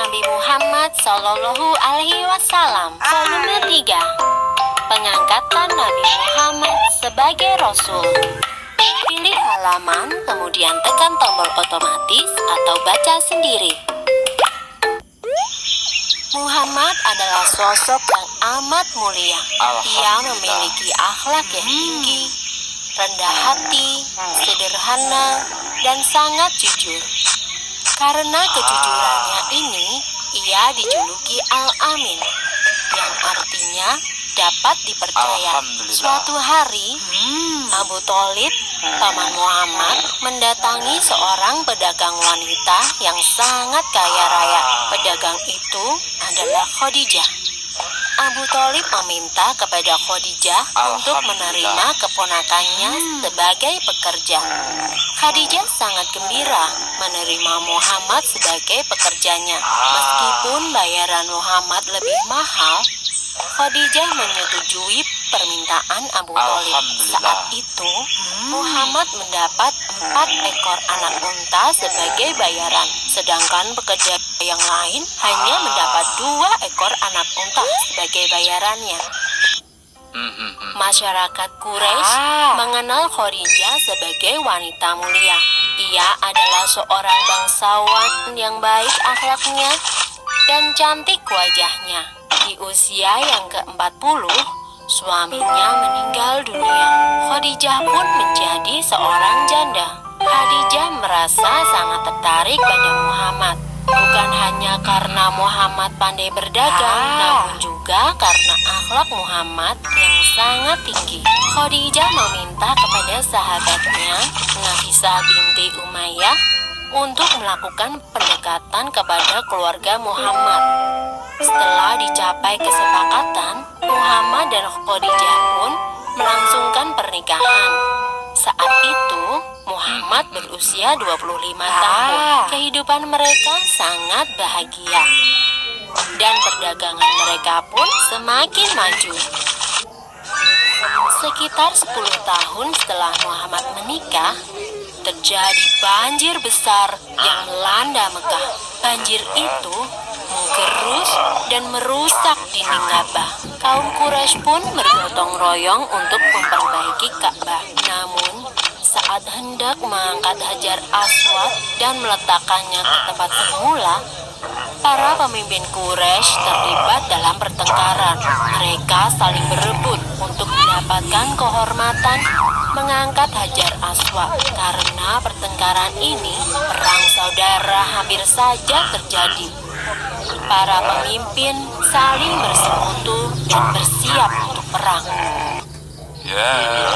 Nabi Muhammad Sallallahu Alaihi Wasallam. Volume 3. Pengangkatan Nabi Muhammad sebagai Rasul. Pilih halaman, kemudian tekan tombol otomatis atau baca sendiri. Muhammad adalah sosok yang amat mulia. Ia memiliki akhlak yang tinggi, rendah hati, sederhana, dan sangat jujur. Karena kejujurannya ini, ia dijuluki Al-Amin, yang artinya dapat dipercaya. Suatu hari, Abu Thalib, paman Muhammad, mendatangi seorang pedagang wanita yang sangat kaya raya. Pedagang itu adalah Khadijah. Abu Thalib meminta kepada Khadijah untuk menerima keponakannya sebagai pekerja. Khadijah sangat gembira menerima Muhammad sebagai pekerjanya. Meskipun bayaran Muhammad lebih mahal, Khadijah menyetujui permintaan Abu Thalib. Saat itu, Muhammad mendapat 4 ekor anak unta sebagai bayaran, sedangkan pekerja yang lain hanya mendapat 2 ekor anak unta sebagai bayarannya. Masyarakat Quraisy mengenal Khadijah sebagai wanita mulia. Ia adalah seorang bangsawan yang baik akhlaknya dan cantik wajahnya. Di usia yang ke-40, suaminya meninggal dunia. Khadijah pun menjadi seorang janda. Khadijah merasa sangat tertarik pada Muhammad. Bukan hanya karena Muhammad pandai berdagang, namun juga karena akhlak Muhammad yang sangat tinggi. Khadijah meminta kepada sahabatnya, Nafisah binti Umayyah, untuk melakukan pendekatan kepada keluarga Muhammad. Setelah dicapai kesepakatan, Muhammad dan Khadijah pun melangsungkan pernikahan. Saat itu, Muhammad berusia 25 tahun. Kehidupan mereka sangat bahagia. Dan perdagangan mereka pun semakin maju. Sekitar 10 tahun setelah Muhammad menikah, terjadi banjir besar yang melanda Mekah. Banjir itu menggerus dan merusak dinding Ka'bah. Kaum Quraisy pun bergotong royong untuk memperbaiki Ka'bah. Namun, saat hendak mengangkat Hajar Aswad dan meletakkannya ke tempat semula, para pemimpin Quraisy terlibat dalam pertengkaran. Mereka saling berebut untuk mendapatkan kehormatan mengangkat Hajar Aswad. Karena pertengkaran ini, perang saudara hampir saja terjadi. Para pemimpin saling bersekutu dan bersiap untuk perang.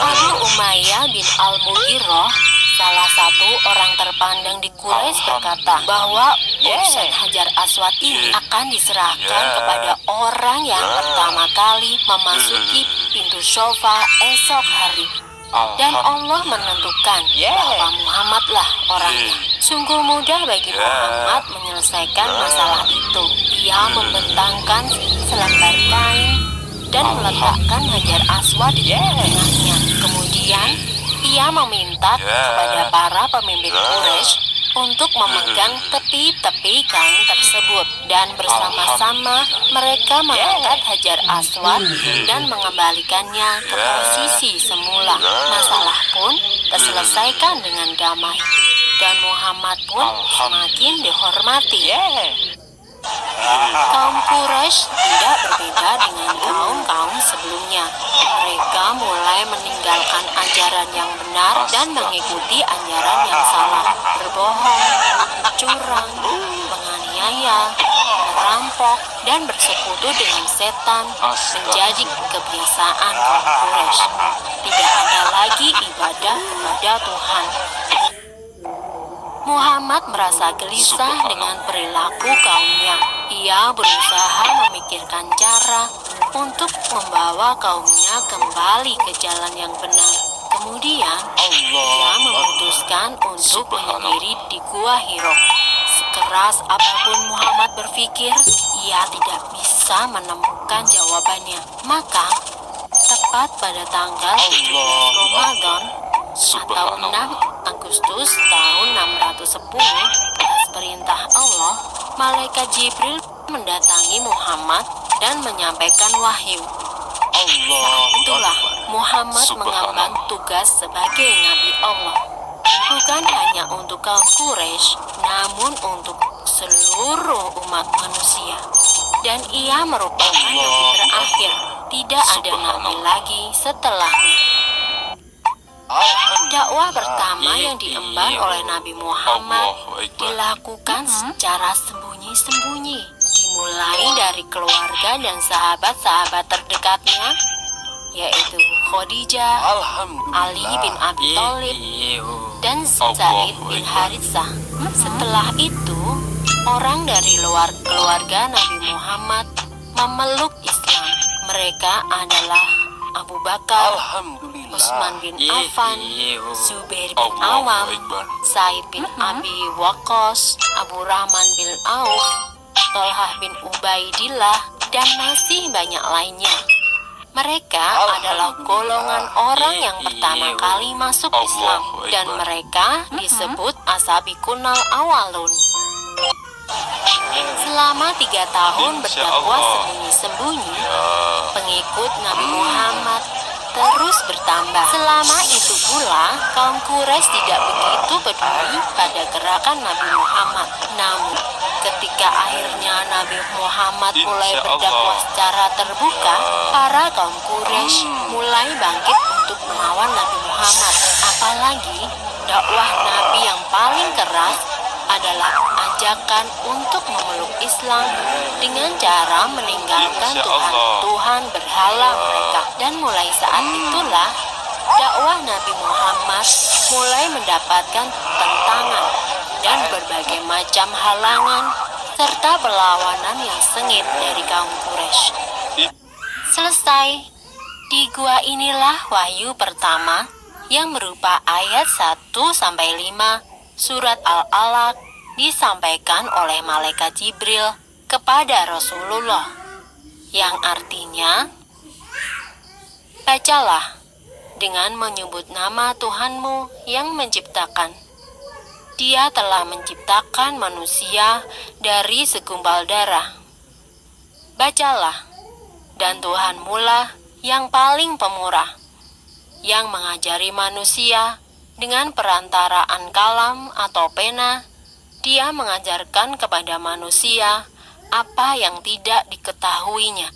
Abu Umayyah bin Al-Mughirah, salah satu orang terpandang di Quraisy, berkata bahwa urusan Hajar Aswad ini akan diserahkan kepada orang yang pertama kali memasuki pintu Shafa esok hari. Dan Allah menentukan bahwa Muhammadlah orangnya. Sungguh mudah bagi Muhammad menyelesaikan masalah itu. Ia membentangkan selembar kain dan meletakkan Hajar Aswad di tengahnya. Kemudian, ia meminta kepada para pemimpin Quraisy untuk memegang tepi-tepi kain tersebut. Dan bersama-sama mereka mengangkat Hajar Aswad dan mengembalikannya ke posisi semula. Masalah pun terselesaikan dengan damai. Dan Muhammad pun semakin dihormati. Kaum Quraisy tidak berbeda dengan kaum-kaum sebelumnya. Mereka mulai meninggalkan ajaran yang benar dan mengikuti ajaran yang salah. Berbohong, curang, menganiaya, merampok, dan bersekutu dengan setan menjadi kebiasaan kaum Quraisy. Tidak ada lagi ibadah kepada Tuhan. Muhammad merasa gelisah dengan perilaku kaumnya. Ia berusaha memikirkan cara untuk membawa kaumnya kembali ke jalan yang benar. Kemudian, ia memutuskan untuk menyendiri di Gua Hiro. Sekeras apapun Muhammad berpikir, ia tidak bisa menemukan jawabannya. Maka, tepat pada tanggal 17 Ramadan atau 6 Agustus tahun 610, atas perintah Allah, Malaikat Jibril mendatangi Muhammad dan menyampaikan wahyu. Itulah Muhammad mengemban tugas sebagai Nabi Allah. Bukan hanya untuk kaum Quraisy, namun untuk seluruh umat manusia. Dan ia merupakan nabi terakhir. Tidak ada nabi lagi setelahnya. Dakwah pertama yang diemban oleh Nabi Muhammad dilakukan secara sembunyi-sembunyi. Dimulai dari keluarga dan sahabat-sahabat terdekatnya, yaitu Khadijah, Ali bin Abi Thalib, dan Zaid bin Haritsah. Setelah itu, orang dari luar keluarga Nabi Muhammad memeluk Islam. Mereka adalah Abu Bakar, Utsman bin Affan, Zubair bin Awam, Sa'id bin Abi Waqqas, Abu Rahman bin Auf, Thalhah bin Ubaidillah, dan masih banyak lainnya. Mereka adalah golongan orang yang pertama kali masuk Islam, dan mereka disebut Asabiqunal Awalun. Selama 3 tahun berdakwah sembunyi-sembunyi, pengikut Nabi Muhammad terus bertambah. Selama itu pula, kaum Quraisy tidak begitu peduli pada gerakan Nabi Muhammad. Namun, ketika akhirnya Nabi Muhammad mulai berdakwah secara terbuka, para kaum Quraisy mulai bangkit untuk melawan Nabi Muhammad. Apalagi, dakwah Nabi yang paling keras adalah ajakan untuk memeluk Islam dengan cara meninggalkan Tuhan berhala mereka. Dan mulai saat itulah dakwah Nabi Muhammad mulai mendapatkan tentangan dan berbagai macam halangan serta perlawanan yang sengit dari kaum Quraisy. Selesai, di gua inilah wahyu pertama yang berupa ayat 1-5 surat Al-Alaq disampaikan oleh Malaikat Jibril kepada Rasulullah, yang artinya, bacalah dengan menyebut nama Tuhanmu yang menciptakan. Dia telah menciptakan manusia dari segumpal darah. Bacalah, dan Tuhanmu lah yang paling pemurah, yang mengajari manusia dengan perantaraan kalam atau pena. Dia mengajarkan kepada manusia apa yang tidak diketahuinya.